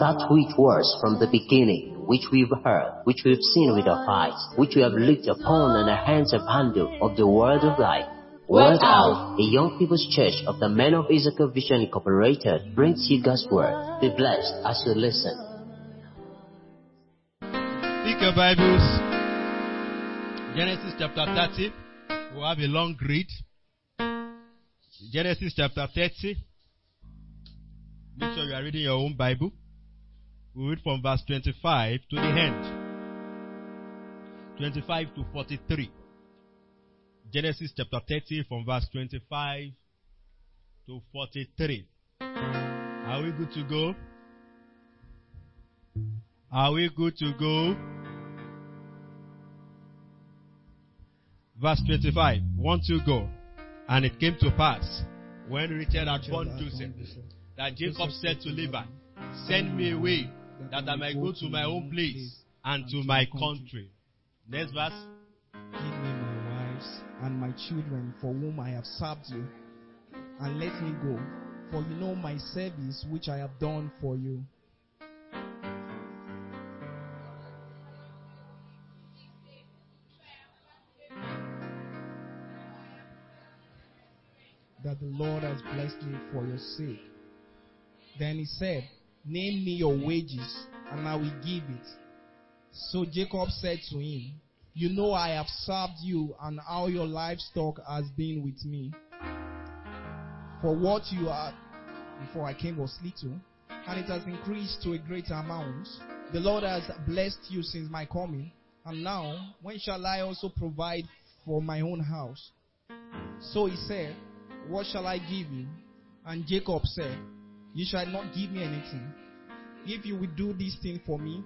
that which was from the beginning, which we've heard, which we've seen with our eyes, which we have looked upon, and our hands have handled of the word of life. Word Out, a young people's church of the Men of Issachar Vision Incorporated, brings you God's word. Be blessed as you listen. Pick your Bibles. Genesis chapter 30. We'll have a long read. Genesis chapter 30. Make sure you are reading your own Bible. We'll read from verse 25 to the end. 25 to 43. Genesis chapter 30 from verse 25 to 43. Are we good to go? Are we good to go? Verse 25. 1, 2, go. And it came to pass, when Richard had born Joseph, that Jacob said to Laban, send me away, that I may go to my own place and to my country. Next verse. Give me my wives and my children for whom I have served you, and let me go, for you know my service which I have done for you. That the Lord has blessed me for your sake. Then he said, name me your wages, and I will give it. So Jacob said to him, you know I have served you, and all your livestock has been with me. For what you had before I came was little, and it has increased to a great amount. The Lord has blessed you since my coming, and now when shall I also provide for my own house? So he said, what shall I give you? And Jacob said, you shall not give me anything. If you will do this thing for me,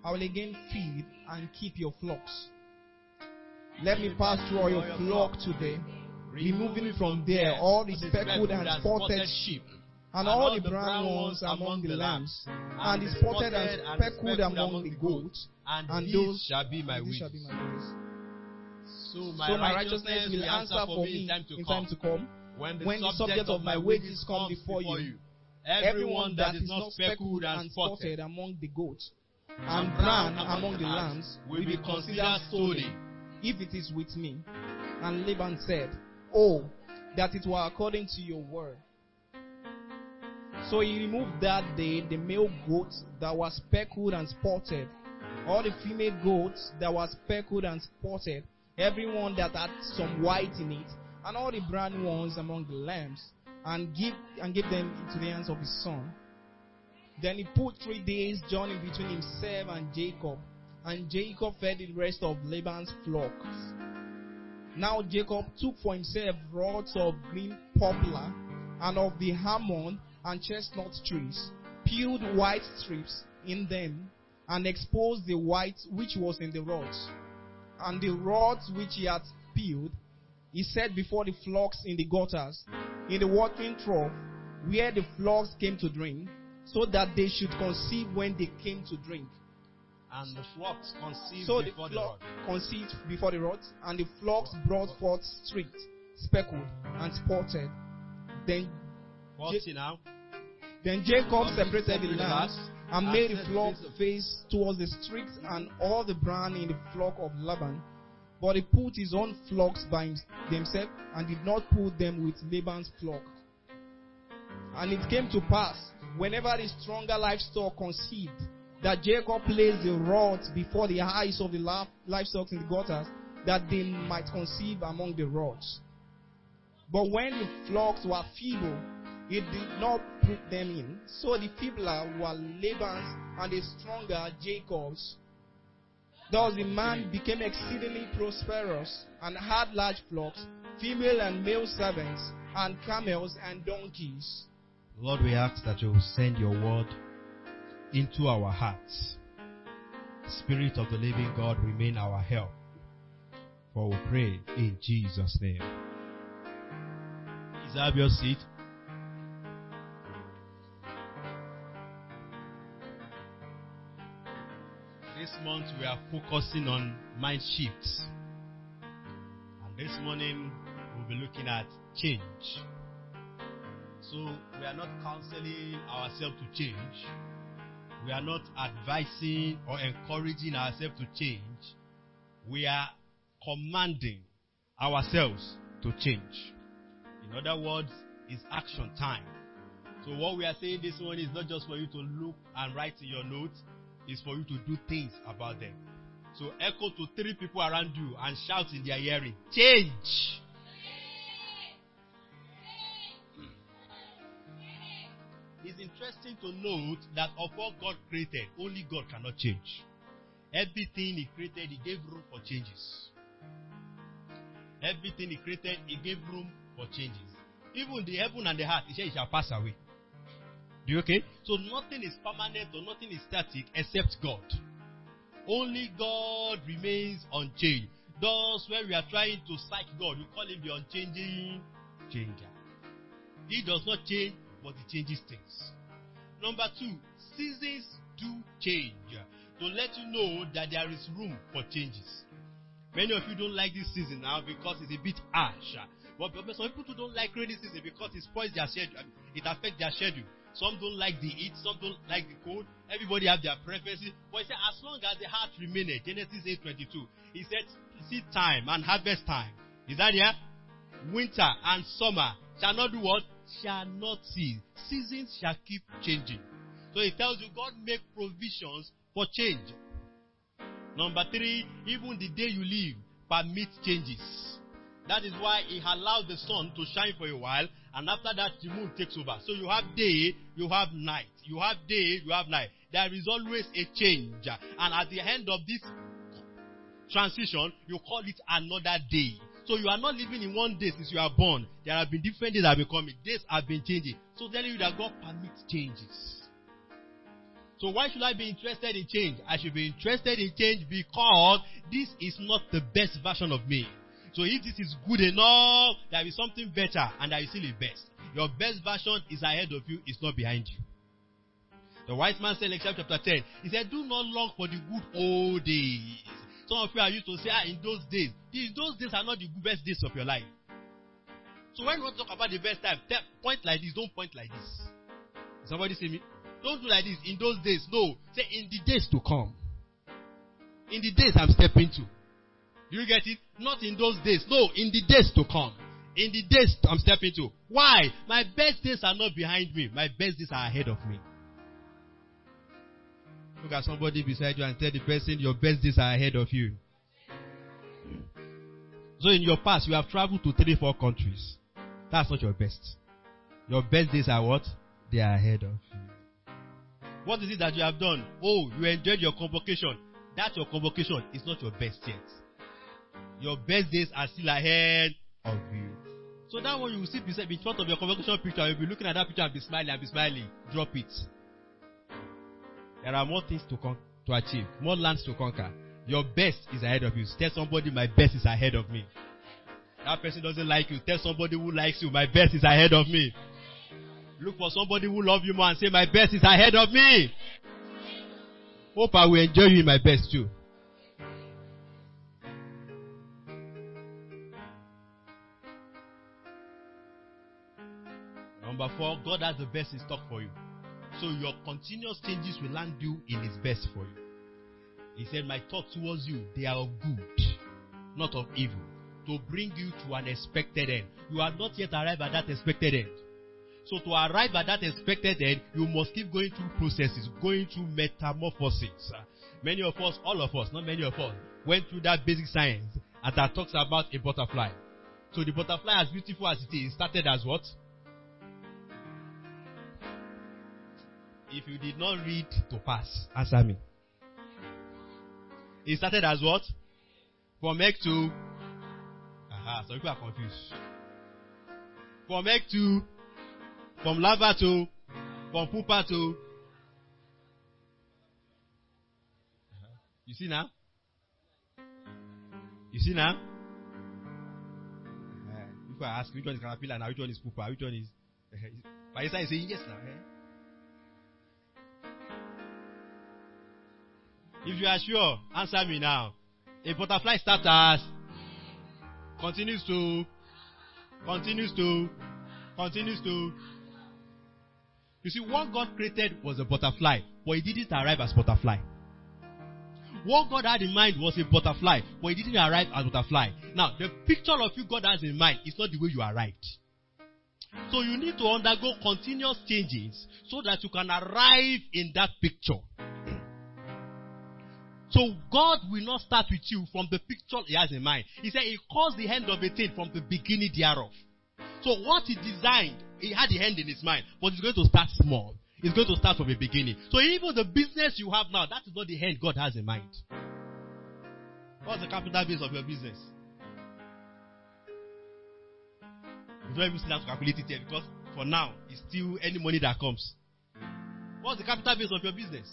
I will again feed and keep your flocks. Let me pass through all your flock today, removing from there all the speckled and spotted sheep, and all the brown ones among the lambs, and the spotted and speckled among the goats, and those shall be my wages. So my righteousness will answer for me in time to come. When the subject of my wages come before you, everyone that is not speckled and spotted among the goats, and brown among the lambs, will be considered stolen, if it is with me. And Laban said, oh, that it were according to your word. So he removed that day the male goats that were speckled and spotted, all the female goats that were speckled and spotted, everyone that had some white in it, and all the brown ones among the lambs, and gave them into the hands of his son. Then he put 3 days' journey between himself and Jacob fed the rest of Laban's flocks. Now Jacob took for himself rods of green poplar, and of the almond and chestnut trees, peeled white strips in them, and exposed the white which was in the rods. And the rods which he had peeled, he set before the flocks in the gutters, in the watering trough, where the flocks came to drink, so that they should conceive when they came to drink. And the flocks conceived so before the the rod. Conceived before the rods, and the flocks brought forth streaked, speckled, and spotted. Then Jacob separated the lambs and made the flock face towards the streaks and all the brown in the flock of Laban. But he put his own flocks by themselves, and did not put them with Laban's flock. And it came to pass, whenever the stronger livestock conceived, that Jacob placed the rods before the eyes of the livestock in the gutters, that they might conceive among the rods. But when the flocks were feeble, he did not put them in. So the feebler were Laban's, and the stronger Jacob's. Thus the man became exceedingly prosperous, and had large flocks, female and male servants, and camels and donkeys. Lord, we ask that you will send your word into our hearts. Spirit of the living God, remain our help. For we pray in Jesus' name. Please have your seat. This month we are focusing on mind shifts. And this morning we'll be looking at change. So we are not counseling ourselves to change. we are not advising or encouraging ourselves to change. We are commanding ourselves to change. In other words, it's action time. So what we are saying this one is not just for you to look and write in your notes, it's for you to do things about them. So echo to 3 people around you and shout in their hearing, change! It's interesting to note that of what God created, only God cannot change. Everything He created, He gave room for changes. Everything He created, He gave room for changes. Even the heaven and the earth, He said it shall pass away. Do you okay? So nothing is permanent or nothing is static except God. Only God remains unchanged. Thus, when we are trying to search God, we call Him the unchanging changer. He does not change, but He changes things. Number 2, seasons do change. To let you know that there is room for changes. Many of you don't like this season now because it's a bit harsh. But some people don't like rainy season because it spoils their schedule. It affects their schedule. Some don't like the heat, some don't like the cold. Everybody have their preferences. But He said, as long as the heart remaineth, Genesis 8:22, He said, seed time and harvest time. Is that here? Winter and summer shall not do what? Shall not cease. Seasons shall keep changing. So He tells you, God make provisions for change. Number 3, even the day you live permits changes. That is why He allowed the sun to shine for a while, and after that the moon takes over. So you have day, you have night. You have day, you have night. There is always a change. And at the end of this transition, you call it another day. So you are not living in one day since you are born. There have been different days that have been coming. Days have been changing. So telling you that God permits changes. So why should I be interested in change? I should be interested in change because this is not the best version of me. So if this is good enough, there is something better and there is still a best. Your best version is ahead of you, it's not behind you. The wise man said in Exodus chapter 10, he said, do not long for the good old days. Some of you are used to say, in those days. Those days are not the best days of your life. So when you want to talk about the best time, point like this, don't point like this. Somebody see me? Don't do like this, in those days. No. Say, in the days to come. In the days I'm stepping to. Do you get it? Not in those days. No, in the days to come. In the days I'm stepping to. Why? My best days are not behind me. My best days are ahead of me. Look at somebody beside you and tell the person your best days are ahead of you. So in your past, you have traveled to 3-4 countries. That's not your best. Your best days are what? They are ahead of you. What is it that you have done? Oh, you enjoyed your convocation. That your convocation is not your best yet. Your best days are still ahead of you. So that one you will see in front of your convocation picture, you'll be looking at that picture and be smiling. Drop it. There are more things to achieve, more lands to conquer. Your best is ahead of you. Tell somebody, my best is ahead of me. That person doesn't like you. Tell somebody who likes you, my best is ahead of me. Look for somebody who loves you more and say, my best is ahead of me. Hope I will enjoy you in my best too. Number 4, God has the best in stock for you. So your continuous changes will land you in His best for you. He said, my thoughts towards you, they are of good, not of evil, to bring you to an expected end. You have not yet arrived at that expected end. So to arrive at that expected end, you must keep going through processes, going through metamorphosis. Many of us, all of us, not many of us, went through that basic science that talks about a butterfly. So the butterfly, as beautiful as it is, started as what? If you did not read to pass, answer me. It started as what? From egg to... some people are confused. From egg to... From larva to... From pupa to... You see now? You see now? If I ask which one is caterpillar now, which one is pupa, which one is... But you say yes now. If you are sure, answer me now. A butterfly starts as, continues to. You see, what God created was a butterfly, but it didn't arrive as butterfly. What God had in mind was a butterfly, but it didn't arrive as butterfly. Now, the picture of you God has in mind is not the way you arrived. So you need to undergo continuous changes so that you can arrive in that picture. So God will not start with you from the picture He has in mind. He said He calls the end of a thing from the beginning thereof. So what He designed, He had the end in His mind, but it's going to start small. It's going to start from the beginning. So even the business you have now, that is not the end God has in mind. What's the capital base of your business? You don't even have to calculate it yet, because for now, it's still any money that comes. What's the capital base of your business?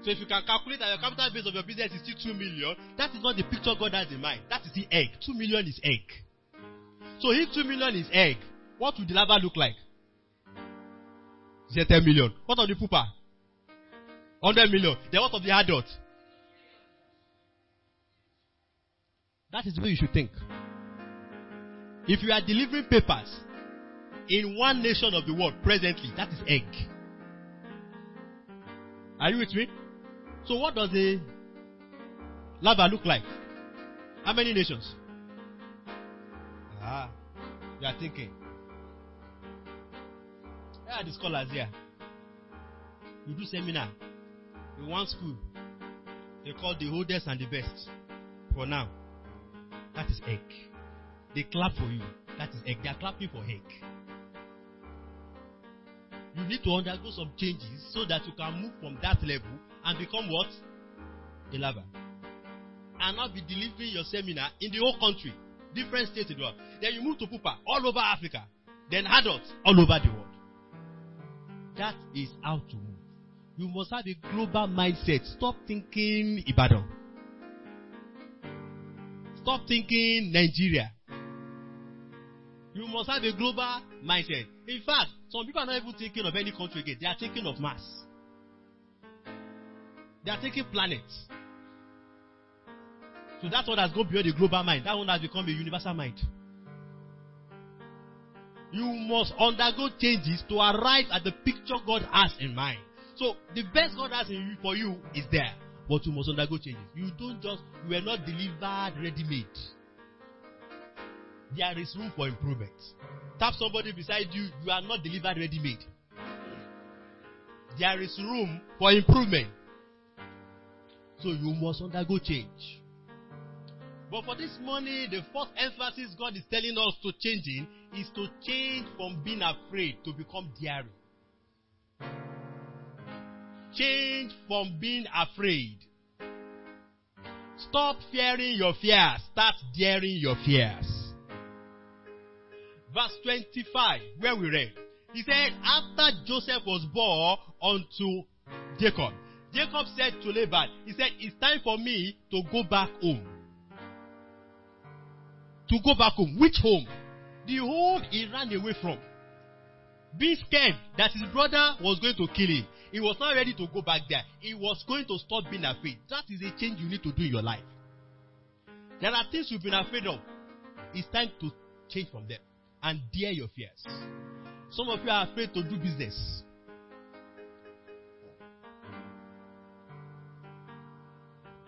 So if you can calculate that your capital base of your business is still 2 million, that is not the picture God has in mind. That is the egg. 2 million is egg. So if 2 million is egg, what would the larva look like? Say 10 million. What of the pupa? 100 million. Then what of the adult? That is the way you should think. If you are delivering papers in one nation of the world presently, that is egg. Are you with me? So what does a larva look like? How many nations? You are thinking. Where are the scholars here? You do seminar in one school. They call the oldest and the best. For now, that is egg. They clap for you. That is egg. They are clapping for egg. You need to undergo some changes so that you can move from that level and become what? A larva. And not be delivering your seminar in the whole country, different states in the world. Then you move to pupa all over Africa. Then adults all over the world. That is how to move. You must have a global mindset. Stop thinking Ibadan. Stop thinking Nigeria. You must have a global mindset. In fact, some people are not even thinking of any country again. They are thinking of Mars. They are thinking planets. So that's what has gone beyond the global mind. That one has become a universal mind. You must undergo changes to arrive at the picture God has in mind. So the best God has for you is there, but you must undergo changes. You were not delivered ready-made. There is room for improvement. Tap somebody beside you. You are not delivered ready-made. There is room for improvement. So you must undergo change. But for this morning, the first emphasis God is telling us to changing is to change from being afraid to become daring. Change from being afraid. Stop fearing your fears. Start daring your fears. Verse 25, where we read, he said, after Joseph was born unto Jacob, Jacob said to Laban, he said, it's time for me to go back home. To go back home. Which home? The home he ran away from. Being scared that his brother was going to kill him. He was not ready to go back there. He was going to stop being afraid. That is a change you need to do in your life. There are things you've been afraid of. It's time to change from them and dare your fears. Some of you are afraid to do business.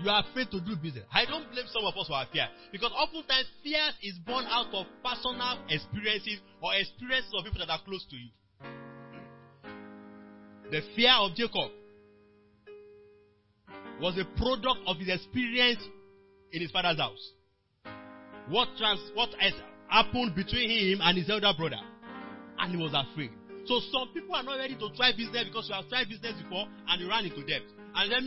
You are afraid to do business. I don't blame some of us for our fear. Because oftentimes fear is born out of personal experiences or experiences of people that are close to you. The fear of Jacob was a product of his experience in his father's house. What has happened between him and his elder brother. And he was afraid. So some people are not ready to try business because you have tried business before and you ran into debt. And then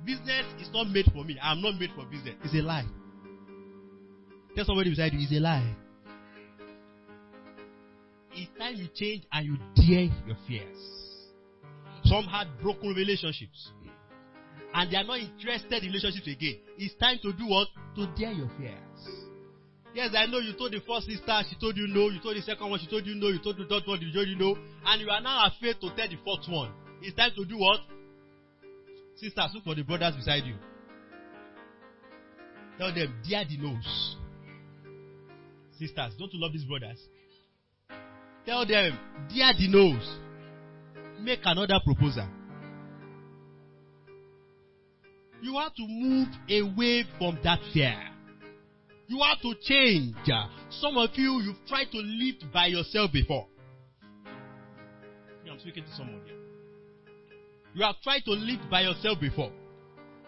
business is not made for me. I am not made for business. It's a lie. Tell somebody beside you, it's a lie. It's time you change and you dare your fears. Some had broken relationships. And they are not interested in relationships again. It's time to do what? To dare your fears. Yes, I know you told the first sister, she told you no. You told the second one, she told you no. You told the third one, she told you no. And you are now afraid to tell the fourth one. It's time to do what? Sisters, look for the brothers beside you. Tell them, dare the nose. Sisters, don't you love these brothers? Tell them, dare the nose. make another proposal. You have to move away from that fear. You have to change. Some of you, you've tried to live by yourself before. I'm speaking to someone here. You have tried to live by yourself before.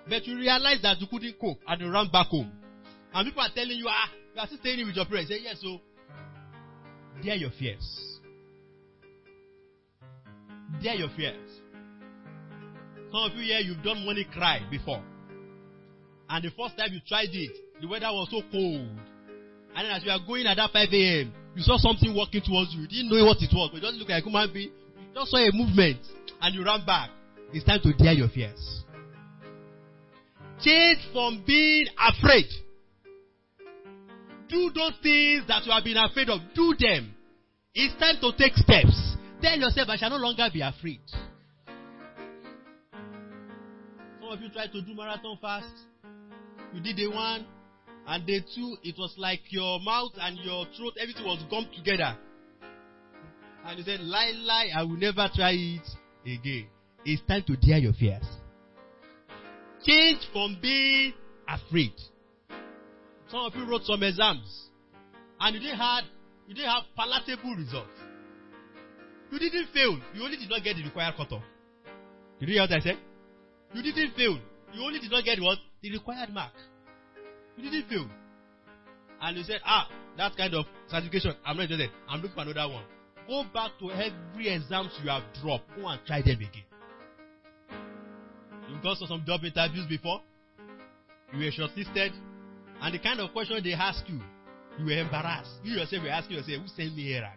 But you realize that you couldn't cope and you ran back home. And people are telling you, you are still staying with your parents. Say, yes, so dare your fears. Dare your fears. Some of you here, you've done money cry before. And the first time you tried it, the weather was so cold. And then as you are going at that 5 a.m., you saw something walking towards you. You didn't know what it was, but you just looked like a human being. You just saw a movement and you ran back. It's time to dare your fears. Change from being afraid. Do those things that you have been afraid of. Do them. It's time to take steps. Tell yourself, I shall no longer be afraid. Some of you tried to do marathon fast. You did day 1 and day 2. It was like your mouth and your throat, everything was gummed together. And you said, lie, I will never try it again. It's time to dare your fears. Change from being afraid. Some of you wrote some exams and you didn't have palatable results. You didn't fail. You only did not get the required cutoff. Did you hear what I said? You didn't fail. You only did not get what? The required mark. You didn't fail. And you said, that kind of certification, I'm not interested. I'm looking for another one. Go back to every exams you have dropped. Go and try them again. You've gone to some job interviews before. You were shortlisted. And the kind of question they ask you, you were embarrassed. You yourself were asking yourself, who sent me here?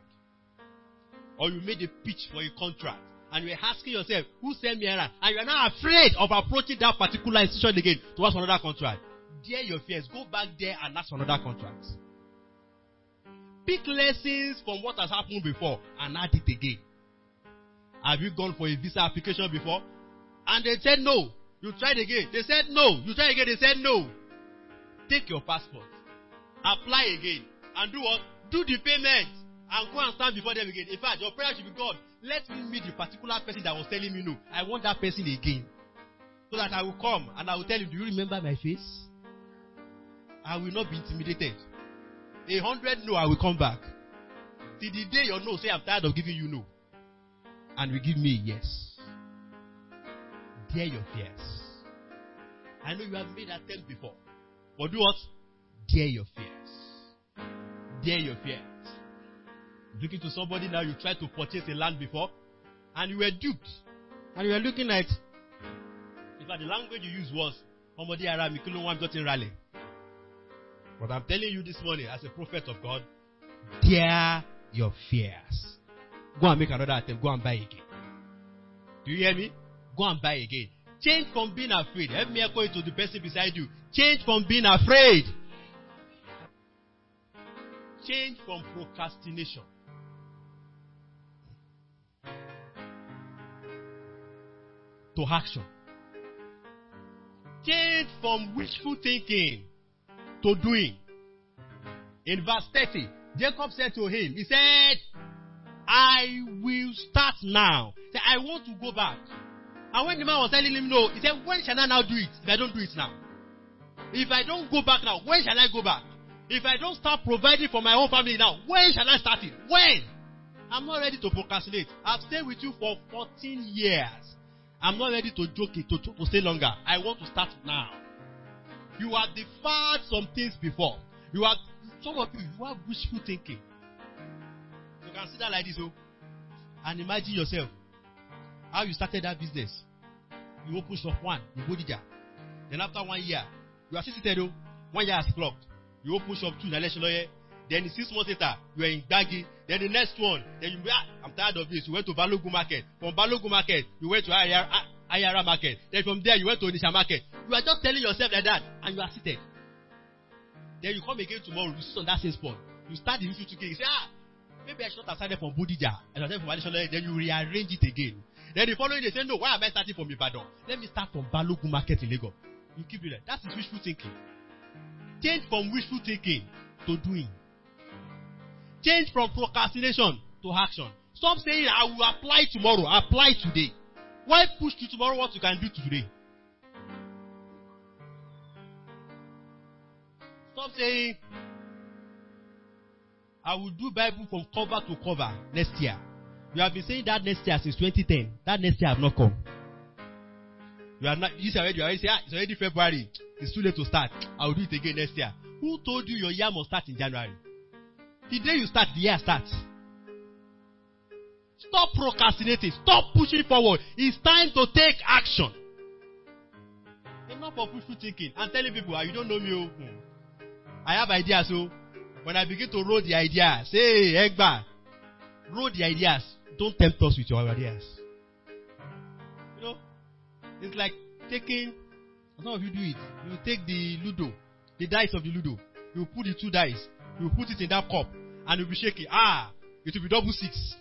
Or you made a pitch for a contract. And you were asking yourself, who sent me here? And you are now afraid of approaching that particular institution again to ask for another contract. Dare your fears. Go back there and ask for another contract. Pick lessons from what has happened before and add it again. Have you gone for a visa application before? And they said no. You tried again. They said no. You tried again. They said no. Take your passport. Apply again. And do what? Do the payment. And go and stand before them again. In fact, your prayer should be, God, let me meet the particular person that was telling me no. I want that person again. So that I will come and I will tell you, do you remember my face? I will not be intimidated. 100 no, I will come back. Till the day your no say, I'm tired of giving you no. And will give me yes. Dare your fears. I know you have made attempt before. But do what? Dare your fears. Dare your fears. Looking to somebody now, you tried to purchase a land before, and you were duped. And you were looking at, in fact, the language you used was, Omodi Ara Mikulu Wam Jotin Raleigh. But I'm telling you this morning, as a prophet of God, dare your fears. Go and make another attempt. Go and buy again. Do you hear me? Go and buy again. Change from being afraid. Help me echo it to the person beside you. Change from being afraid. Change from procrastination. To action. Change from wishful thinking to doing. In verse 30, Jacob said to him, he said, I will start now. He said, I want to go back. And when the man was telling him no, he said, when shall I now do it if I don't do it now? If I don't go back now, when shall I go back? If I don't start providing for my own family now, when shall I start it? When? I'm not ready to procrastinate. I've stayed with you for 14 years. I'm not ready to joke it, to stay longer. I want to start now. You have deferred some things before. Some of you have wishful thinking. You can sit there like this, and imagine yourself how you started that business. You open shop 1 in Bodija. Then after 1 year, you are still seated. 1 year has clocked. You open shop 2 in Aleshiloye. Then 6 months later, you are in Gbagi. Then the next one, then you I'm tired of this. You went to Balogun Market. From Balogun Market, you went to Ayara Market. Then from there, you went to Onisha Market. You are just telling yourself like that, and you are seated. Then you come again tomorrow, you sit on that same spot. You start the issue together. You say, maybe I should not have started from Bodija. I started from Aleshiloye. Then you rearrange it again. Then the following day, say, no, why am I starting from Ibadan? Let me start from Balogun Market in Lagos. You keep it there. That is wishful thinking. Change from wishful thinking to doing. Change from procrastination to action. Stop saying, I will apply tomorrow. Apply today. Why push to tomorrow what you can do today? Stop saying, I will do Bible from cover to cover next year. You have been saying that next year since 2010. That next year have not come. You are not. You already say, it's already February. It's too late to start. I will do it again next year. Who told you your year must start in January? The day you start, the year starts. Stop procrastinating. Stop pushing forward. It's time to take action. Enough of wishful thinking and telling people, you don't know me. I have ideas. So when I begin to roll the ideas, say, Egba, roll the ideas. Don't tempt us with your ideas. You know, it's like taking, some of you do it. You take the Ludo, the dice of the Ludo. You put the 2 dice. You put it in that cup. And you'll be shaking. It will be double 6.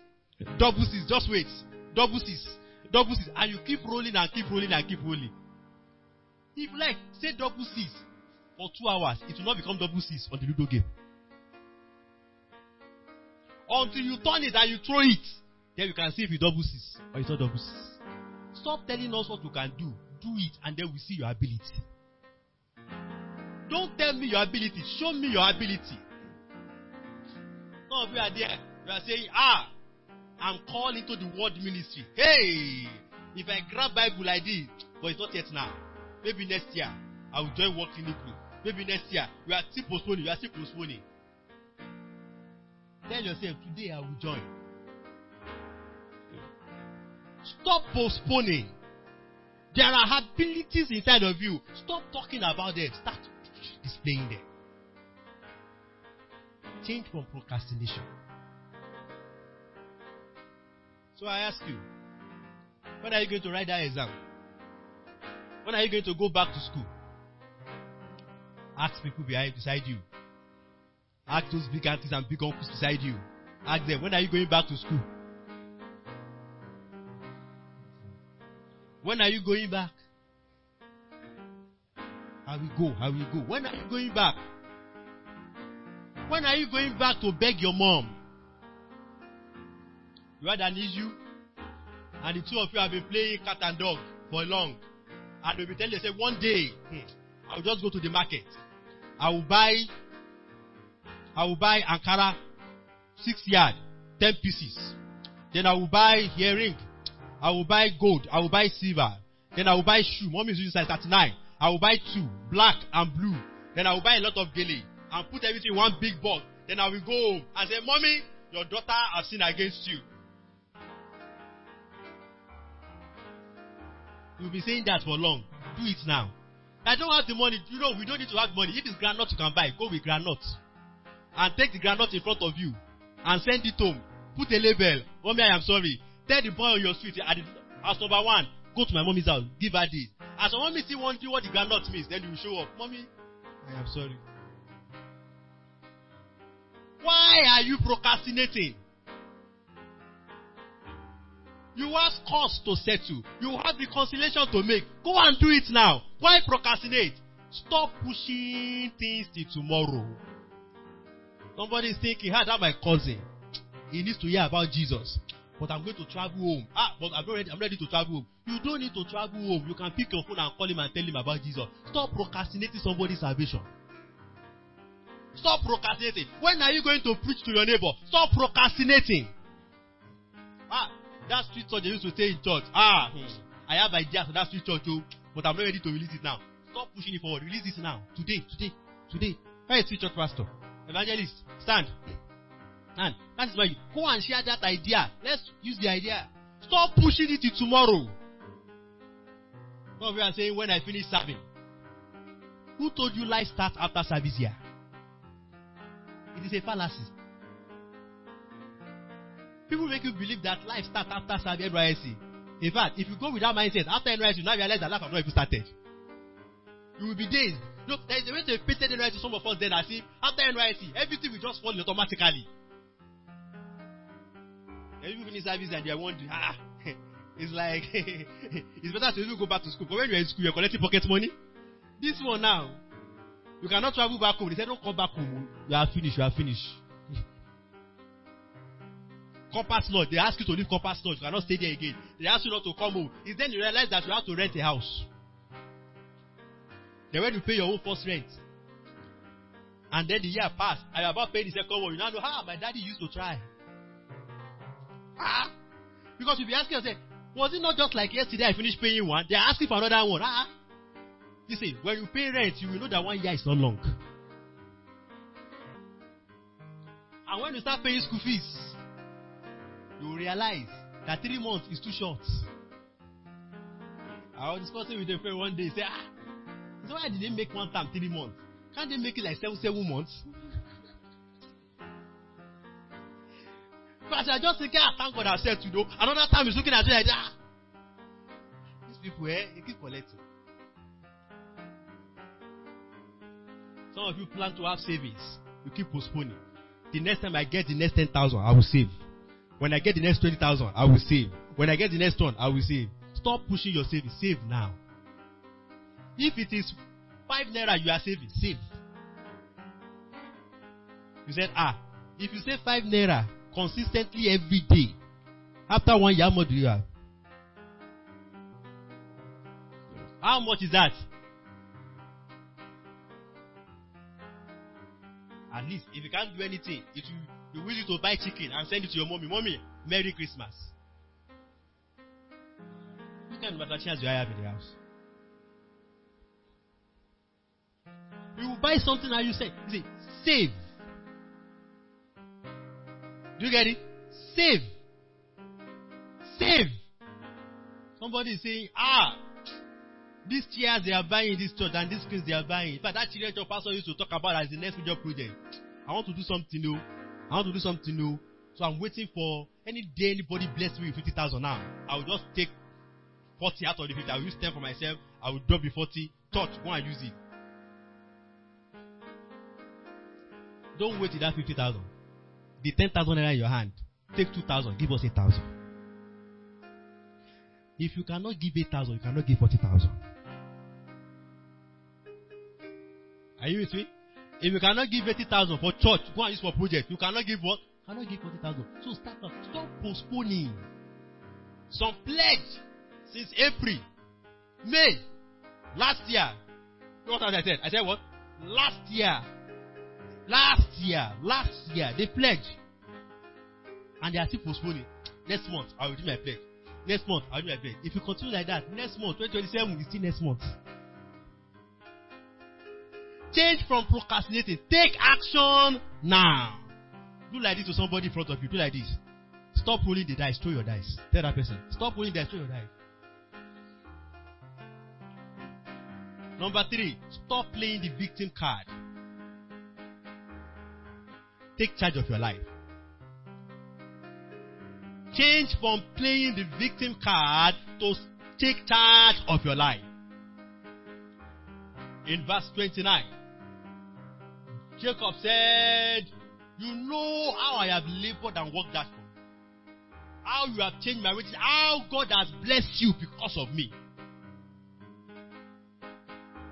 Double 6. Just wait. Double 6. Double 6. And you keep rolling and keep rolling and keep rolling. If like, say double 6 for 2 hours, it will not become double 6 on the Ludo game. Until you turn it and you throw it, then you can see if it's double 6 or it's not double 6. Stop telling us what you can do. Do it and then we see your ability. Don't tell me your ability. Show me your ability. Some of you are there. You are saying, I'm called into the word ministry. Hey, if I grab Bible like this, but it's not yet now. Maybe next year, I will join work clinic group. Maybe next year, you are still postponing. You are still postponing. Tell yourself, today I will join. Stop postponing. There are abilities inside of you. Stop talking about them. Start displaying them. Change from procrastination. So I ask you, when are you going to write that exam? When are you going to go back to school? Ask people beside you. Ask those big aunties and big uncles beside you. Ask them, when are you going back to school? When are you going back? I will go. When are you going back? When are you going back to beg your mom? You had an issue, and the 2 of you have been playing cat and dog for long. And they'll be telling you, say, one day, I will just go to the market. I will buy Ankara 6 yard, 10 pieces. Then I will buy earring. I will buy gold. I will buy silver. Then I will buy shoe. Mommy is using size 39. I will buy 2, black and blue. Then I will buy a lot of gele and put everything in one big box. Then I will go home and say, Mommy, your daughter has sinned against you. You'll be saying that for long. Do it now. I don't have the money. You know, we don't need to have money. If it's granite you can buy, go with granite. And take the granite in front of you and send it home. Put a label. Mommy, I am sorry. Tell the boy on your street, as number 1, go to my mommy's house, give her this. As your mommy still wants you what the granite means, then you will show up. Mommy, I am sorry. Why are you procrastinating? You have cause to settle. You have reconciliation to make. Go and do it now. Why procrastinate? Stop pushing things till tomorrow. Somebody is thinking, that my cousin, he needs to hear about Jesus. But I'm going to travel home. But I'm ready to travel home. You don't need to travel home. You can pick your phone and call him and tell him about Jesus. Stop procrastinating somebody's salvation. Stop procrastinating. When are you going to preach to your neighbor? Stop procrastinating. That street church they used to stay in church. I have ideas for that street church too, but I'm not ready to release it now. Stop pushing it forward. Release it now. Today. Where is street church pastor? Evangelist, stand. And that is why you go and share that idea. Let's use the idea. Stop pushing it till tomorrow. Some of you are saying, when I finish serving. Who told you life starts after service here? It is a fallacy. People make you believe that life starts after serving NYSC. In fact, if you go with that mindset, after NYSC, you now realize that life has not even started. You will be dazed. Look, there is a way to painted NYSC. Some of us then, as if after NYSC, everything will just fall automatically. And you finish service and they are wondering, it's like, it's better to even go back to school. But when you're in school, you're collecting pocket money. This one now, you cannot travel back home. They say, don't come back home. You are finished. Compass Lodge. They ask you to leave Compass Lodge. You cannot stay there again. They ask you not to come home. It's then you realize that you have to rent a house. Then when you pay your own first rent, and then the year passed, and you're about paying the second one, you now know, my daddy used to try. Because you'll be asking yourself, was it not just like yesterday I finished paying one? They're asking for another one. You see, when you pay rent, you will know that 1 year is not long. And when you start paying school fees, you will realize that 3 months is too short. I was discussing with a friend one day. He said, so why did they make one time 3 months? Can't they make it like 7 months? But I just think, thank God I said to know. Another time he's looking at you like, these people, they keep collecting. Some of you plan to have savings. You keep postponing. The next time I get the next 10,000, I will save. When I get the next 20,000, I will save. When I get the next one, I will save. Stop pushing your savings. Save now. If it is 5 naira you are saving, save. You said, if you save 5 naira consistently every day, after 1 year, how much do you have? How much is that? At least, if you can't do anything, it will be willing to buy chicken and send it to your mommy. Mommy, Merry Christmas. What kind of materials do I have in the house? You will buy something and you say, save. Do you get it? Save. Save. Somebody is saying, these chairs they are buying in this church and these screens they are buying. But that children's church pastor used to talk about as the next major project. I want to do something new. So I'm waiting for any day anybody bless me with 50,000 now. I will just take 40 out of the 50. I will use 10 for myself. I will drop the 40. Church, go and use it. Don't wait till that 50,000. The 10,000 naira in your hand. Take 2,000. Give us 8,000. If you cannot give 8,000, you cannot give 40,000. Are you with me? If you cannot give 80,000 for church, go and use for project. You cannot give what? You cannot give 40,000. So start up. Stop postponing. Some pledge since April, May, last year. You know what I said? I said what? Last year, they pledge. And they are still postponing. Next month, I will do my pledge. Next month, I'll do my pledge. If you continue like that, next month, 2027 is still next month. Change from procrastinating. Take action now. Do like this to somebody in front of you. Do like this. Stop rolling the dice. Throw your dice. Tell that person. Stop rolling the dice. Throw your dice. Number 3. Stop playing the victim card. Take charge of your life. Change from playing the victim card to take charge of your life. In verse 29, Jacob said, you know how I have labored and worked that for. How you have changed my wages. How God has blessed you because of me.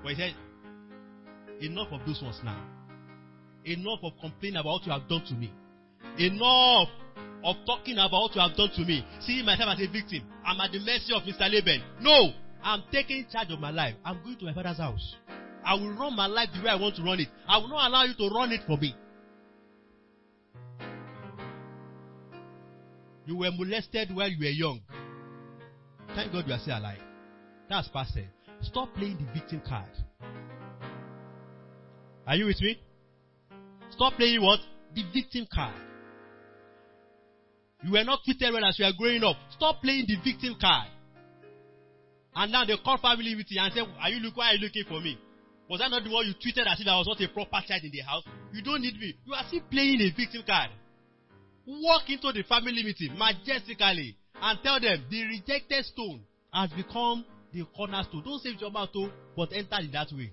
But he said, enough of those ones now. Enough of complaining about what you have done to me. Enough of talking about what you have done to me. Seeing myself as a victim. I'm at the mercy of Mr. Laban. No! I'm taking charge of my life. I'm going to my father's house. I will run my life the way I want to run it. I will not allow you to run it for me. You were molested while you were young. Thank God you are still alive. That's past tense. Stop playing the victim card. Are you with me? Stop playing what? The victim card. You were not treated well as you are growing up. Stop playing the victim card. And now they call family meeting and say, why are you looking for me? Was that not the one you treated as if I was not a proper child in the house? You don't need me. You are still playing a victim card. Walk into the family meeting majestically and tell them the rejected stone has become the cornerstone. Don't say it with your mouth, but enter in that way.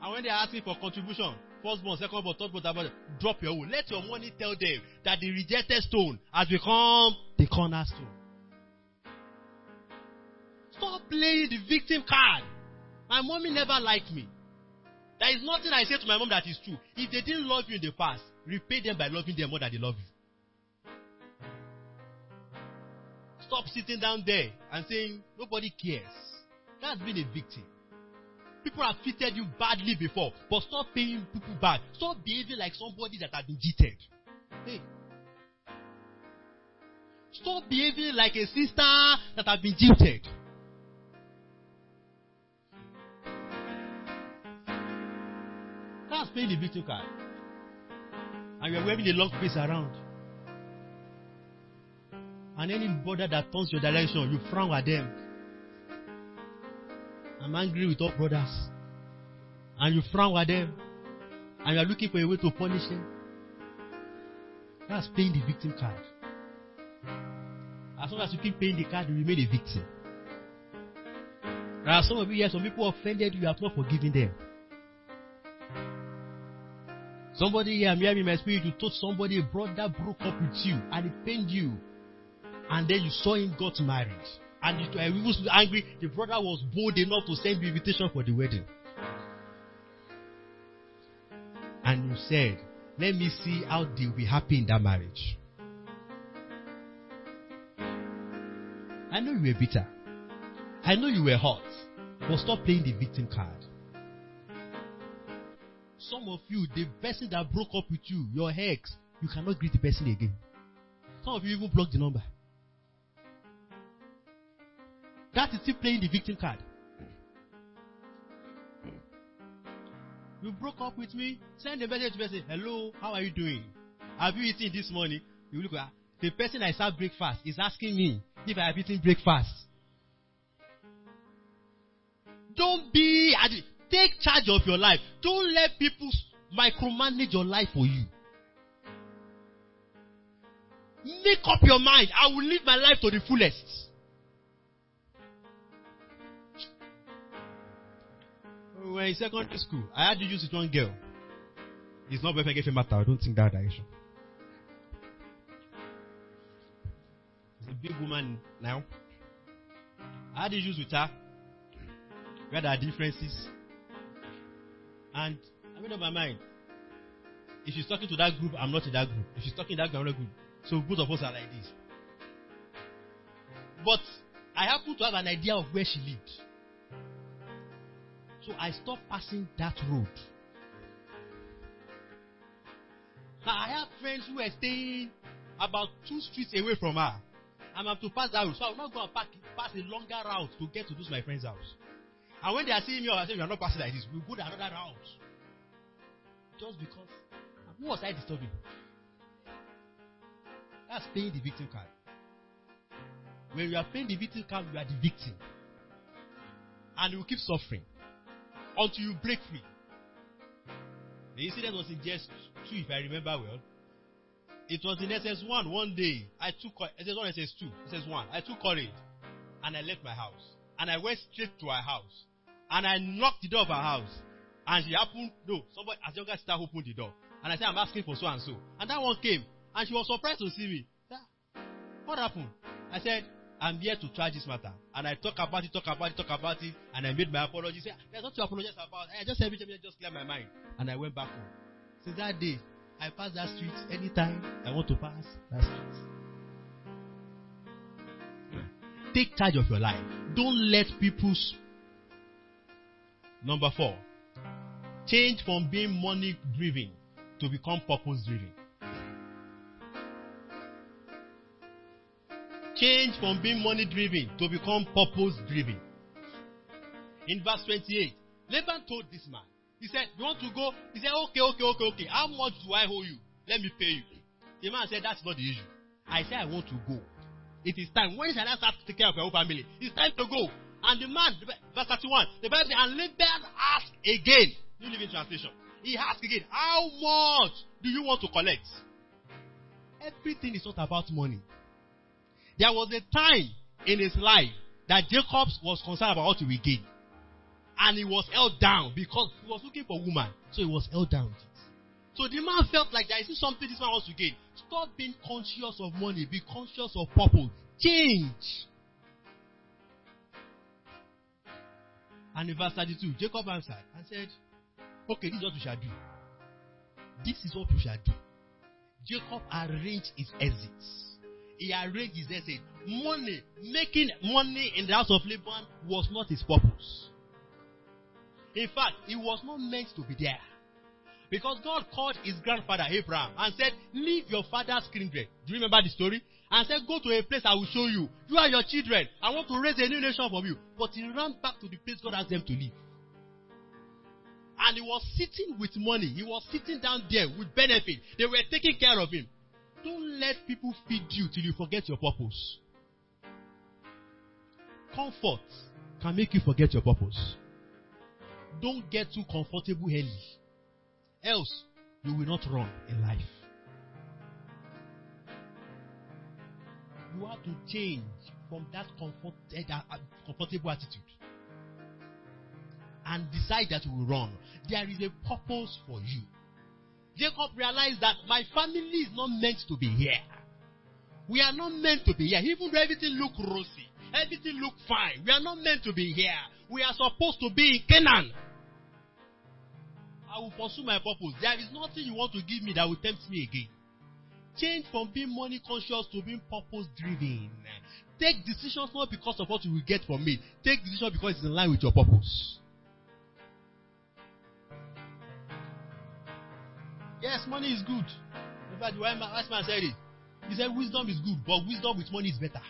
And when they are asking for contribution, firstborn, secondborn, thirdborn, drop your own. Let your money tell them that the rejected stone has become the cornerstone. Stop playing the victim card. My mommy never liked me. There is nothing I say to my mom that is true. If they didn't love you in the past, repay them by loving them more than they love you. Stop sitting down there and saying, nobody cares. That's being a victim. People have treated you badly before, but stop paying people back. Stop behaving like somebody that has been cheated. Hey. Stop behaving like a sister that has been jilted. That's paying the victim card. And you're wearing a long face around. And any brother that turns your direction, you frown at them. I'm angry with all brothers. And you frown at them. And you're looking for a way to punish them. That's paying the victim card. As long as you keep paying the card, you remain a victim. There are some of you here, some people offended you, you have not forgiven them. Somebody here, I'm hearing in my spirit, you told somebody a brother broke up with you and it pained you. And then you saw him got married. And you were even angry. The brother was bold enough to send you invitation for the wedding. And you said, let me see how they'll be happy in that marriage. I know you were bitter. I know you were hurt. But stop playing the victim card. Some of you, the person that broke up with you, your ex, you cannot greet the person again. Some of you even block the number. That is still playing the victim card. You broke up with me, send a message to the person, hello, how are you doing? Have you eaten this morning? You look at the person I serve breakfast is asking me if I have eaten breakfast. Don't be, take charge of your life. Don't let people micromanage your life for you. Make up your mind. I will live my life to the fullest. When we were in secondary school, I had to use it one girl. It's not perfect if it matter. I don't think that direction. She's a big woman now. I had issues with her. We had our differences. And I made up my mind. If she's talking to that group, I'm not in that group. If she's talking to that group, I'm not in that group. So both of us are like this. But I happen to have an idea of where she lived. So I stopped passing that road. Now I have friends who are staying about 2 streets away from her. And I have to pass that road. So I will not go and pass a longer route to get to this my friend's house. And when they are seeing me, I say, we are not passing like this. We'll go to another route. Just because. Who was I disturbing? That's paying the victim card. When you are paying the victim card, you are the victim. And you will keep suffering until you break free. The incident was in just 2, if I remember well. It was in SS1 one day. I took SS1, SS2, SS1. I took courage and I left my house. And I went straight to her house. And I knocked the door of her house. And she happened, somebody, as younger sister opened the door. And I said, I'm asking for so and so. And that one came. And she was surprised to see me. What happened? I said, I'm here to try this matter. And I talk about it. And I made my apology. Say, there's nothing to apologize about. I just clear my mind. And I went back home. Since that day, I pass that street anytime I want to pass that street. Take charge of your life. Don't let people's. Number 4. Change from being money driven to become purpose driven. Change from being money driven to become purpose driven. In verse 28, Laban told this man, he said, you want to go? He said, okay. How much do I owe you? Let me pay you. The man said, that's not the issue. I said, I want to go. It is time. When shall I start to take care of your whole family? It's time to go. And the man, verse 31, the Bible says, and Laban asked again. New Living Translation. He asked again, how much do you want to collect? Everything is not about money. There was a time in his life that Jacob was concerned about what he will gain. And he was held down because he was looking for a woman. So he was held down. So the man felt like there is something this man wants to gain. Stop being conscious of money. Be conscious of purpose. Change. And in verse 32, Jacob answered and said, okay, this is what we shall do. This is what we shall do. Jacob arranged his exits. He arranged his exit. Money, making money in the house of Laban was not his purpose. In fact, he was not meant to be there. Because God called his grandfather Abraham and said, leave your father's kindred. Do you remember the story? And said, go to a place I will show you. You and your children. I want to raise a new nation for you. But he ran back to the place God asked them to live. And he was sitting with money. He was sitting down there with benefit. They were taking care of him. Don't let people feed you till you forget your purpose. Comfort can make you forget your purpose. Don't get too comfortable early. Else, you will not run in life. You have to change from that comfortable attitude and decide that you will run. There is a purpose for you. Jacob realized that my family is not meant to be here. We are not meant to be here. Even though everything look rosy, everything look fine, we are not meant to be here. We are supposed to be in Canaan. I will pursue my purpose. There is nothing you want to give me that will tempt me again. Change from being money conscious to being purpose driven. Take decisions not because of what you will get from it. Take decisions because it's in line with your purpose. Yes, money is good. In fact, the wise man said it. He said wisdom is good, but wisdom with money is better.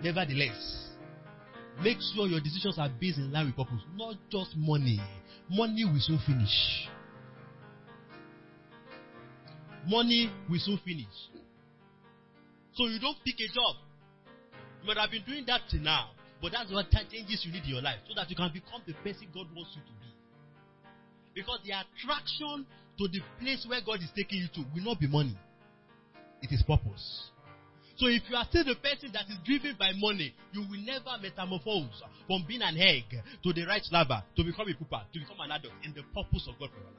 Nevertheless, make sure your decisions are based in line with purpose, not just money. Money will soon finish. Money will soon finish. So you don't pick a job. You might have been doing that till now, but that's what changes you need in your life so that you can become the person God wants you to be. Because the attraction to the place where God is taking you to will not be money. It is purpose. So if you are still the person that is driven by money, you will never metamorphose from being an egg to the right larva, to become a pupa, to become an adult in the purpose of God for your life.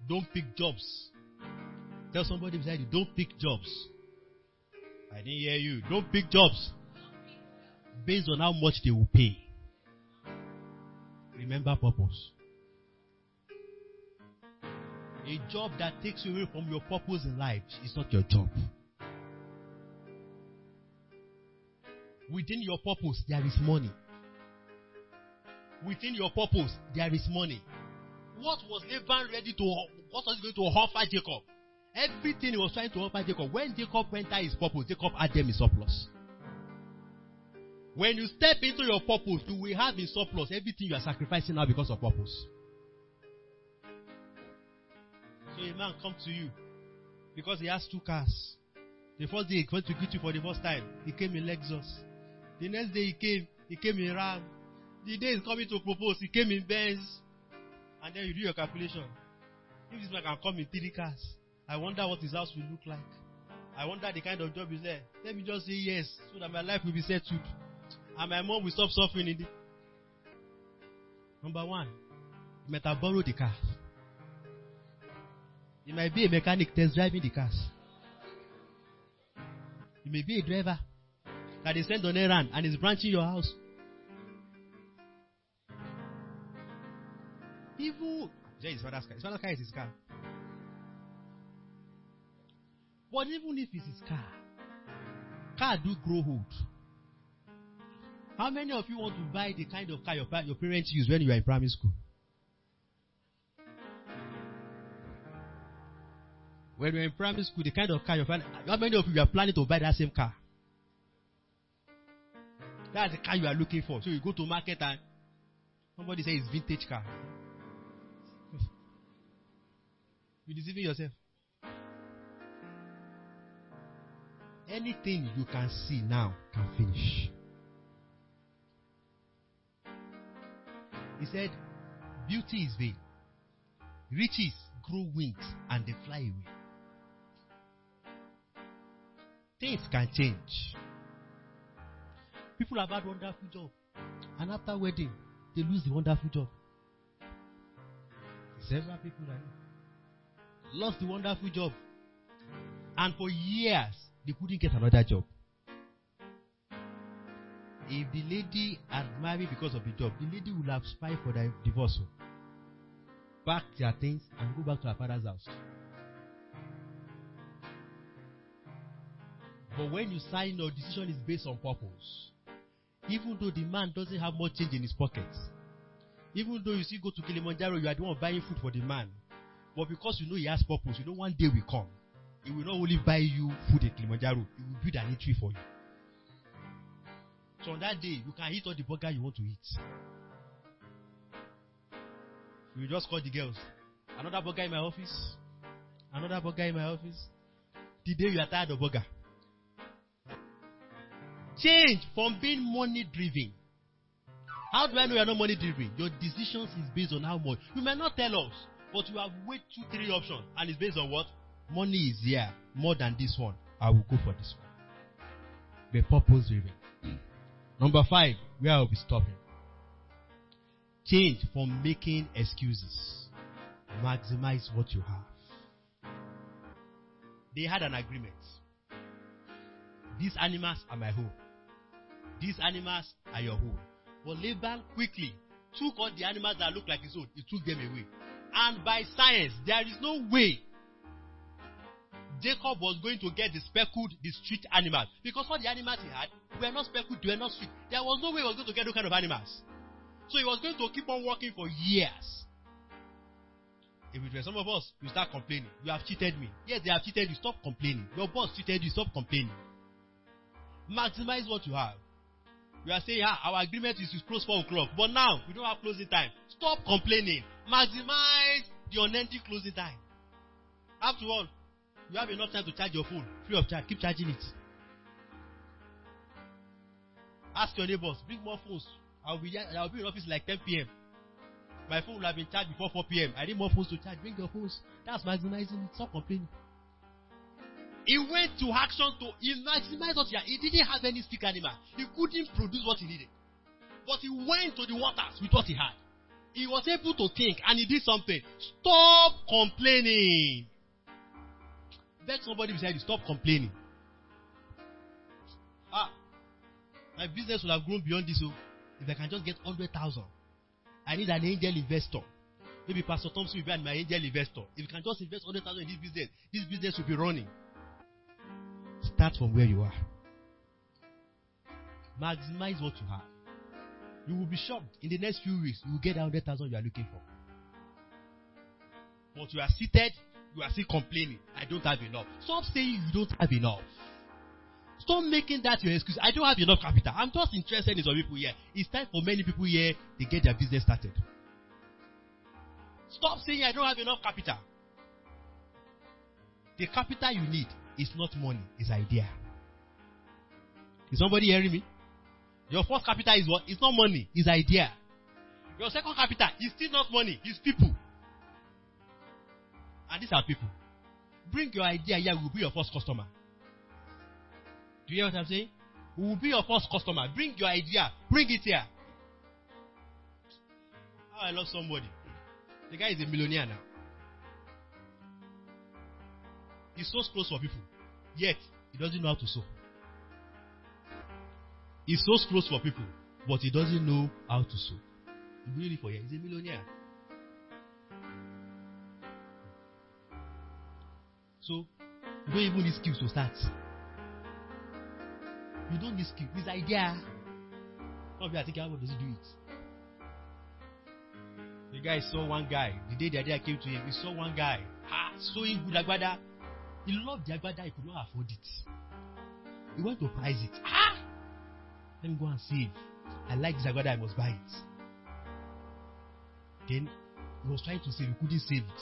Don't pick jobs. Tell somebody beside you, don't pick jobs. I didn't hear you. Don't pick jobs based on how much they will pay. Remember purpose. A job that takes you away from your purpose in life is not your job. Within your purpose, there is money. Within your purpose, there is money. What was Laban ready to? What was he going to offer Jacob? Everything he was trying to offer Jacob. When Jacob entered his purpose, Jacob had them in surplus. When you step into your purpose, you will have in surplus everything you are sacrificing now because of purpose. So a man comes to you because he has 2 cars. The first day he went to greet you for the first time, he came in Lexus. The next day he came in Ram. The day he's coming to propose, he came in Benz. And then you do your calculation. If this man can come in 3 cars, I wonder what his house will look like. I wonder the kind of job is there. Let me just say yes, so that my life will be settled. And my mom will stop suffering in it. Number 1, you might have borrowed the car. You might be a mechanic test driving the cars. You may be a driver that is sent on errand and is branching your house. Even his father's car. His father's car is his car. But even if it's his car do grow old. How many of you want to buy the kind of car your parents used when you were in primary school? When you were in primary school, the kind of car your parents... How many of you are planning to buy that same car? That's the car you are looking for. So you go to market and somebody says it's vintage car. You're deceiving yourself. Anything you can see now can finish. He said, beauty is vain. Riches grow wings and they fly away. Things can change. People have had wonderful job. And after wedding, they lose the wonderful job. Several people that lost the wonderful job. And for years, they couldn't get another job. If the lady had married because of the job, the lady would have spied for the divorce. Pack their things and go back to her father's house. But when you sign, your decision is based on purpose. Even though the man doesn't have much change in his pockets, even though you still go to Kilimanjaro, you are the one buying food for the man. But because you know he has purpose, you know one day will come. He will not only buy you food at Kilimanjaro, he will build an eatery for you. So on that day, you can eat all the burger you want to eat. You just call the girls. Another burger in my office. Another burger in my office. The day you are tired of burger. Change from being money driven. How do I know you are not money driven? Your decisions is based on how much. You may not tell us, but you have weighed 2, 3 options, and it's based on what? Money is here more than this one. I will go for this one. Be purpose driven. Number 5, where I will be stopping. Change from making excuses. Maximize what you have. They had an agreement. These animals are my home. These animals are your home. But Laban quickly took all the animals that looked like his own. He took them away. And by science, there is no way Jacob was going to get the speckled, the street animals. Because all the animals he had were not speckled, they were not street. There was no way he was going to get those kind of animals. So he was going to keep on working for years. If it were some of us, you start complaining. You have cheated me. Yes, they have cheated you. Stop complaining. Your boss cheated you. Stop complaining. Maximize what you have. You are saying, our agreement is to close 4 o'clock. But now, we don't have closing time. Stop complaining. Maximize the unending closing time. After all, you have enough time to charge your phone. Free of charge. Keep charging it. Ask your neighbors. Bring more phones. I'll be in office like 10 p.m. My phone will have been charged before 4 p.m. I need more phones to charge. Bring your phones. That's maximizing it. Stop complaining. He went to action to maximize what he had. He didn't have any stick animal. He couldn't produce what he needed. But he went to the waters with what he had. He was able to think and he did something. Stop complaining. Beg somebody beside you, stop complaining. My business will have grown beyond this. So if I can just get 100,000, I need an angel investor. Maybe Pastor Thompson will be my angel investor. If you can just invest 100,000 in this business will be running. Start from where you are. Maximize what you have. You will be shocked. In the next few weeks, you will get the 100,000 you are looking for. But you are seated, you are still complaining. I don't have enough. Stop saying you don't have enough. Stop making that your excuse. I don't have enough capital. I'm just interested in some people here. It's time for many people here to get their business started. Stop saying I don't have enough capital. The capital you need is not money, it's idea. Is somebody hearing me? Your first capital is what? It's not money, it's idea. Your second capital is still not money, it's people. And these are people. Bring your idea here, we will be your first customer. Do you hear what I'm saying? We will be your first customer. Bring your idea, bring it here. How I love somebody. The guy is a millionaire now. He sews clothes for people. Yet, he doesn't know how to sew. He sews clothes for people, but he doesn't know how to sew. He's doing it for you. He's a millionaire. So, you don't even need skills to start. You don't need skills. This idea. Some people are thinking, how does he do it? The guy saw one guy. The day the idea came to him, he saw one guy. Sewing good agbada. He loved the agbada, he could not afford it. He went to price it. Let me go and save. I like this agbada, I must buy it. Then he was trying to save, he couldn't save it.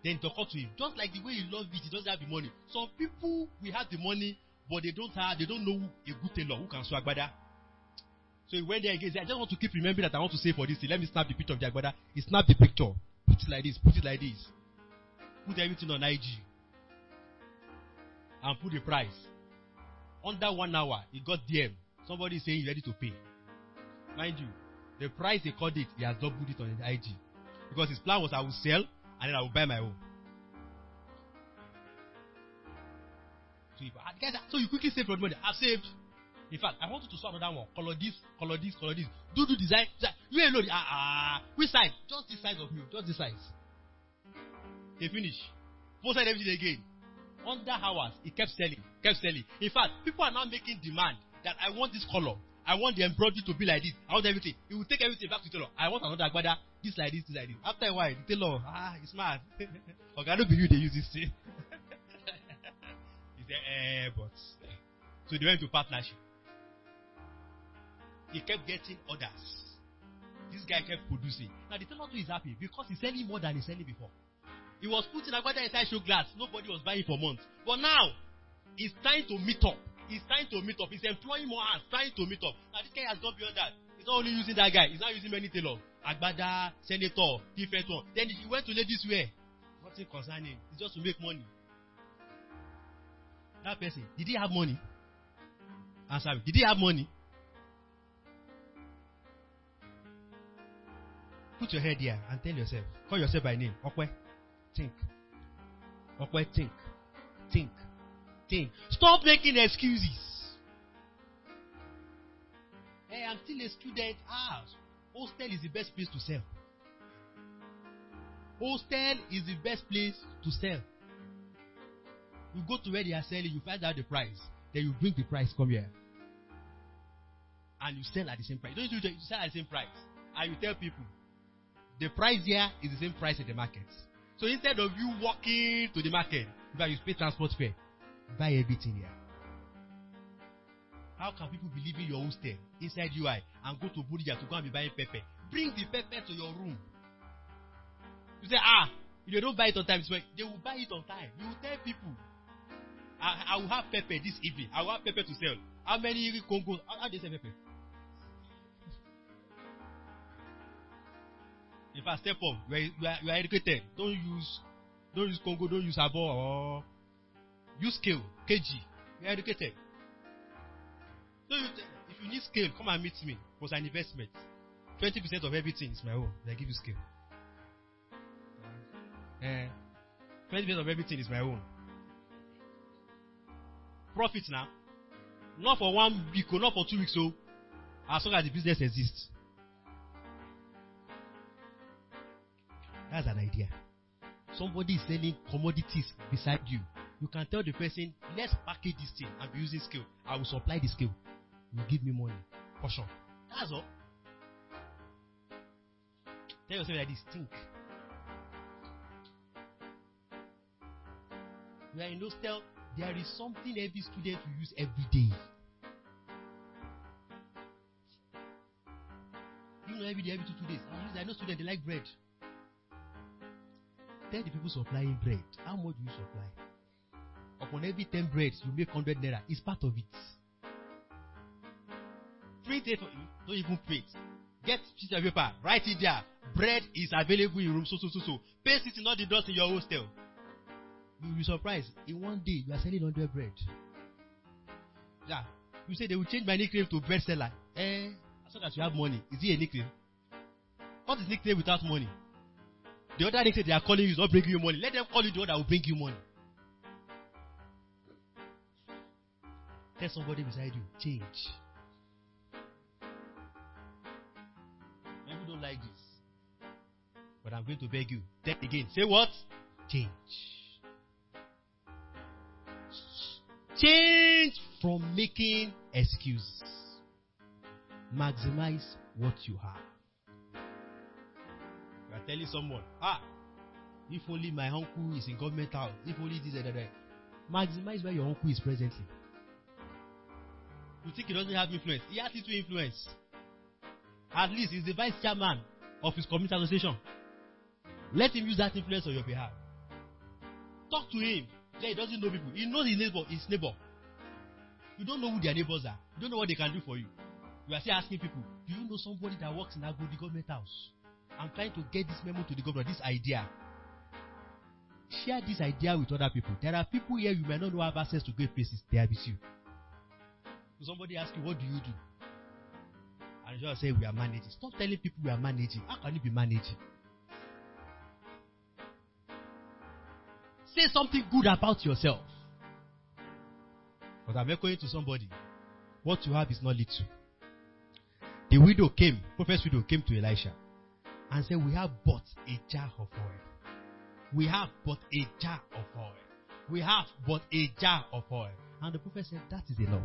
Then talk to him. Just like the way you love it, he doesn't have the money. Some people will have the money, but they don't know a good tailor who can sew agbada. So he went there again. He said, I just want to keep remembering that I want to save for this thing. Let me snap the picture of the agbada. He snapped the picture. Put it like this, put it like this. Put everything on IG. And put the price. Under 1 hour, he got DM. Somebody saying he's ready to pay. Mind you, the price they called it, he has doubled it on his IG. Because his plan was I will sell and then I will buy my own. So you quickly save for the money. I've saved. In fact, I want you to sew another one. Color this, color this, color this. Do design. You alone. Which size? Just this size of you. Just this size. They finish. Posted everything again. Under hours, it kept selling. In fact, people are now making demand that I want this color. I want the embroidery to be like this. I want everything. He will take everything back to the tailor. I want another agbada. This like this, this like this. After a while, the tailor, it's mad. Okay, I don't believe they use this thing. He said, but. So they went to partnership. He kept getting orders. This guy kept producing. Now the tailor too is happy because he's selling more than he's selling before. He was putting agbada inside show glass. Nobody was buying for months. But now, he's trying to meet up. He's employing more hands, trying to meet up. Now this guy has gone beyond that. He's not only using that guy. He's not using many tailors. Agbada, senator, different one. Then he went to ladies' wear. Nothing concerning. It's just to make money. That person, did he have money? Answer me. Did he have money? Put your head here and tell yourself. Call yourself by name. Okwe. Think. Okwe, think. Stop making excuses. Hey, I'm still a student. Hostel is the best place to sell. Hostel is the best place to sell. You go to where they are selling, you find out the price. Then you bring the price, come here. And you sell at the same price. Don't you sell at the same price? And you tell people, the price here is the same price in the market. So instead of you walking to the market, you pay transport fare. Buy everything here. How can people believe in your hostel inside UI and go to Burija to go and be buying pepper? Bring the pepper to your room. You say, if they don't buy it on time, they will buy it on time. You will tell people, I will have pepper this evening. I will have pepper to sell. How many Congos? How do they sell pepper? If I step up, you are educated. Don't use Congo, don't use Abo or use scale, kg. You are educated. So if you need scale, come and meet me. It was an investment. 20% of everything is my own. I give you scale. 20% of everything is my own. Profit now. Not for 1 week or not for 2 weeks, so as long as the business exists. That's an idea. Somebody is selling commodities beside you. You can tell the person, let's package this thing and be using scale. I will supply the scale. You give me money. For sure. That's all. Tell yourself like this, think. We are in hostel. There is something every student will use every day. You know, every day, every 2 days. I know students, they like bread. Tell the people supplying bread. How much do you supply? Upon every 10 breads, you make 100 naira. It's part of it. Print it for you. Don't even print. Get piece of paper. Write it there. Bread is available in room so. Paste it in all the doors in your hostel. You will be surprised. In one day, you are selling 100 bread. Yeah. You say they will change my nickname to bread seller. As long as you have money. Is it a nickname? What is nickname without money? The other nickname they are calling you is not bringing you money. Let them call you the one that will bring you money. Tell somebody beside you, change. People don't like this. But I'm going to beg you. Take again. Say what? Change. Change from making excuses. Maximize what you have. You are telling someone, if only my uncle is in government house, if only this and that. Maximize where your uncle is presently. You think he doesn't have influence? He has it to influence. At least he's the vice chairman of his community association. Let him use that influence on your behalf. Talk to him. He doesn't know people. He knows his neighbor. You don't know who their neighbors are. You don't know what they can do for you. You are still asking people, do you know somebody that works in the government house? I'm trying to get this memo to the governor, this idea. Share this idea with other people. There are people here you may not know have access to great places. They are with you. So somebody asks you, what do you do? And you just say, we are managing. Stop telling people we are managing. How can you be managing? Say something good about yourself. But I'm echoing to somebody. What you have is not little. The widow came, prophet's widow came to Elisha and said, we have but a jar of oil. We have but a jar of oil. We have but a jar of oil. And the prophet said, that is enough.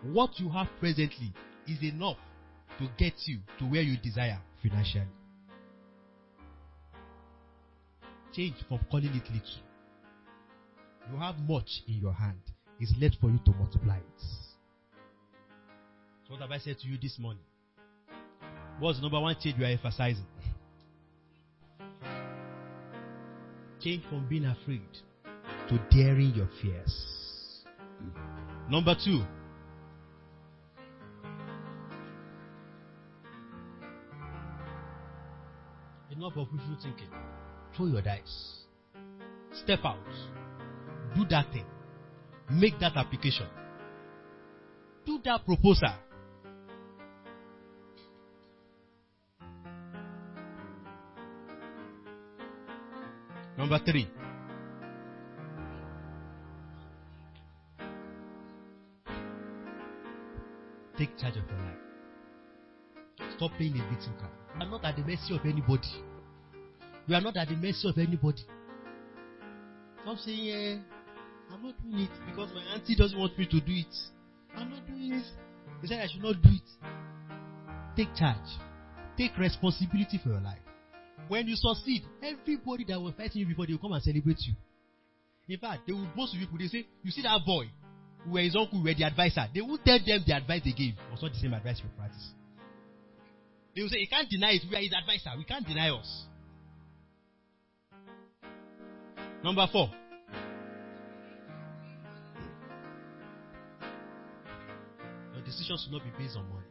What you have presently is enough to get you to where you desire financially. Change from calling it little. You have much in your hand. It's left for you to multiply it. So what have I said to you this morning? What's the number one change you are emphasizing? Change from being afraid to daring your fears. Number 2. Enough of wishful thinking. Throw your dice. Step out. Do that thing. Make that application. Do that proposal. Number 3. Take charge of your life. Stop playing a victim card. You are not at the mercy of anybody. You are not at the mercy of anybody. Stop saying, I'm not doing it because my auntie doesn't want me to do it. I'm not doing it. They said I should not do it. Take charge. Take responsibility for your life. When you succeed, everybody that was fighting you before, they will come and celebrate you. In fact, they will boast to people. They say, you see that boy who were his uncle, who were the advisor. They won't tell them the advice they gave was not the same advice we practice. They will say, he can't deny it. We are his advisor. We can't deny us. Number 4. Your decisions should not be based on money.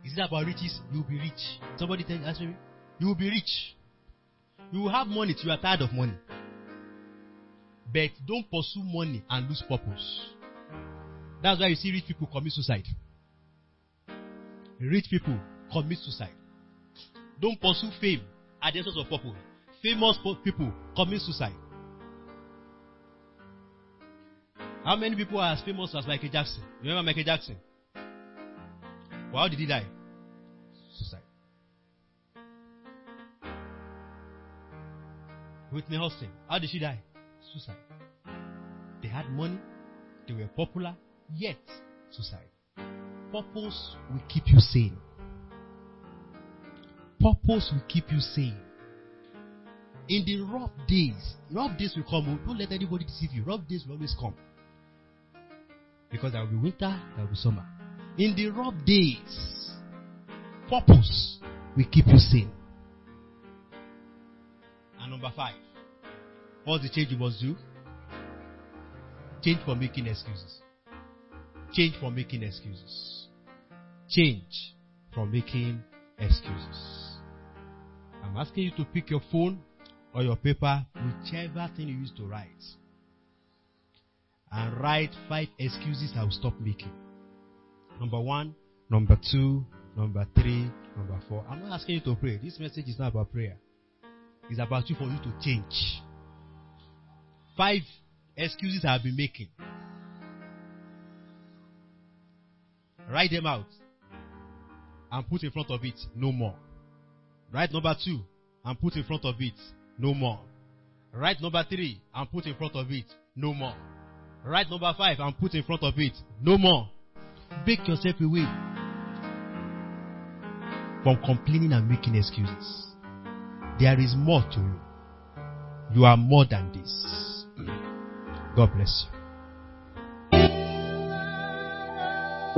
Is it about riches? You will be rich. Somebody ask me, you will be rich. You will have money till you are tired of money. But don't pursue money and lose purpose. That's why you see rich people commit suicide. Rich people commit suicide. Don't pursue fame at the expense of purpose. Famous people commit suicide. How many people are as famous as Michael Jackson? You remember Michael Jackson? Well, how did he die? Suicide. Whitney Houston, how did she die? Suicide. They had money, they were popular, yet suicide. Purpose will keep you sane. Purpose will keep you sane. In the rough days will come. Don't let anybody deceive you. Rough days will always come. Because there will be winter, there will be summer. In the rough days, purpose will keep you sane. And number 5, what's the change you must do? Change from making excuses. Change from making excuses. Change from making excuses. I'm asking you to pick your phone or your paper, whichever thing you use to write, and write 5 excuses I will stop making. Number 1, number 2, number 3, number 4. I'm not asking you to pray. This message is not about prayer. It's about you for you to change. 5 excuses I have been making. Write them out and put in front of it, no more. Write number 2 and put in front of it, no more. Write number 3 and put in front of it, no more. Write number 5 and put in front of it, no more. Break yourself away from complaining and making excuses. There is more to you. You are more than this. God bless you.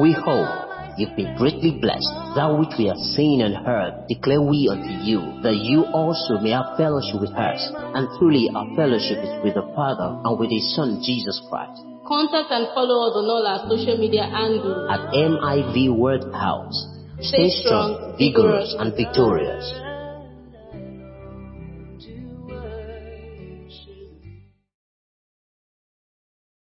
We hope you've been greatly blessed. That which we have seen and heard, declare we unto you, that you also may have fellowship with us. And truly our fellowship is with the Father and with His Son, Jesus Christ. Contact and follow us on all our social media handles at MIV Word House. Stay strong, vigorous, and victorious.